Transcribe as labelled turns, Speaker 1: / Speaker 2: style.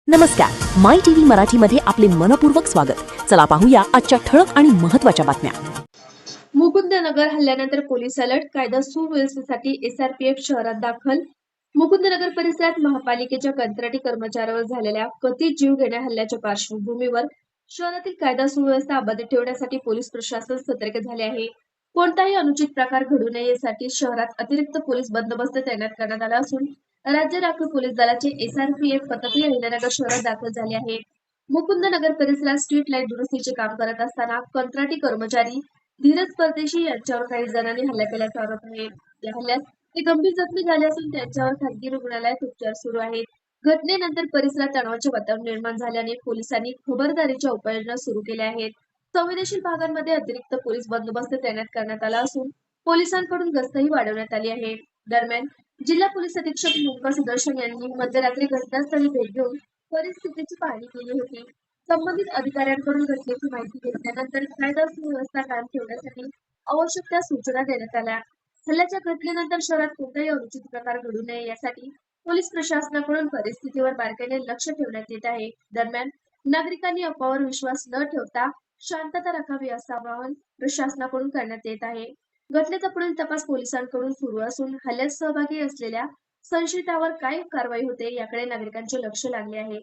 Speaker 1: नमस्कार, माय टीव्ही मराठीमध्ये आपले मनपूर्वक स्वागत. चला पाहूया आजच्या ठळक आणि महत्त्वाच्या बातम्या.
Speaker 2: मुकुंदनगर हल्ल्यानंतर पोलीस अलर्ट, कायदा सुव्यवस्थेसाठी एसआरपीएफ शहरात दाखल. मुकुंदनगर परिसरात महापालिकेच्या कंत्राटी कर्मचाऱ्यावर झालेल्या कथित जीवघेण्या हल्ल्याच्या पार्श्वभूमीवर शहरातील कायदा सुव्यवस्था अबाधित ठेवण्यासाठी पोलीस प्रशासन सतर्क झाले आहे. कोणताही अनुचित प्रकार घडू नये यासाठी शहरात अतिरिक्त पोलीस बंदोबस्त तैनात करण्यात आला असून राज्य राखीव पोलीस दलाचे एसआरपीएफ पथकही अहिल्यानगर शहरात दाखल झाले आहे. मुकुंदनगर परिसरात स्ट्रीट लाईट दुरुस्तीचे काम करत असताना कंत्राटी कर्मचारी धीरज परदेशी यांच्यावर काही जणांनी हल्ला केल्याचा आरोप आहे. या हल्ल्यात ते गंभीर जखमी झाले असून त्यांच्यावर खासगी रुग्णालयात उपचार सुरू आहेत. घटनेनंतर परिसरात तणावाचे वातावरण निर्माण झाल्याने पोलिसांनी खबरदारीच्या उपाययोजना सुरू केल्या आहेत. संवेदनशील भागांमध्ये अतिरिक्त पोलीस बंदोबस्त तैनात करण्यात आला असून पोलिसांकडून गस्तही वाढवण्यात आली आहे. दरम्यान जिल्हा पोलीस अधीक्षक मुक्ता सुदर्शन यांनी मध्यरात्री घटनास्थळी भेट देऊन परिस्थितीची पाहणी केली होती. संबंधित अधिकाऱ्यांकडून घटनेची माहिती घेतल्यानंतर कायदा सुव्यवस्था कायम ठेवण्यासाठी आवश्यक त्या सूचना देण्यात आल्या. हल्ल्याच्या घटनेनंतर शहरात कोणताही अनुचित प्रकार घडू नये यासाठी पोलीस प्रशासनाकडून परिस्थितीवर बारकाईने लक्ष ठेवण्यात येत आहे. दरम्यान नागरिकांनी अफवावर विश्वास न ठेवता शांतता राखावी असं आवाहन प्रशासनाकडून करण्यात येत आहे. घटनेचा पुढील तपास पोलिसांकडून सुरू असून हल्ल्यात सहभागी असलेल्या संशयितावर काय कारवाई होते याकडे नागरिकांचे लक्ष लागले आहे.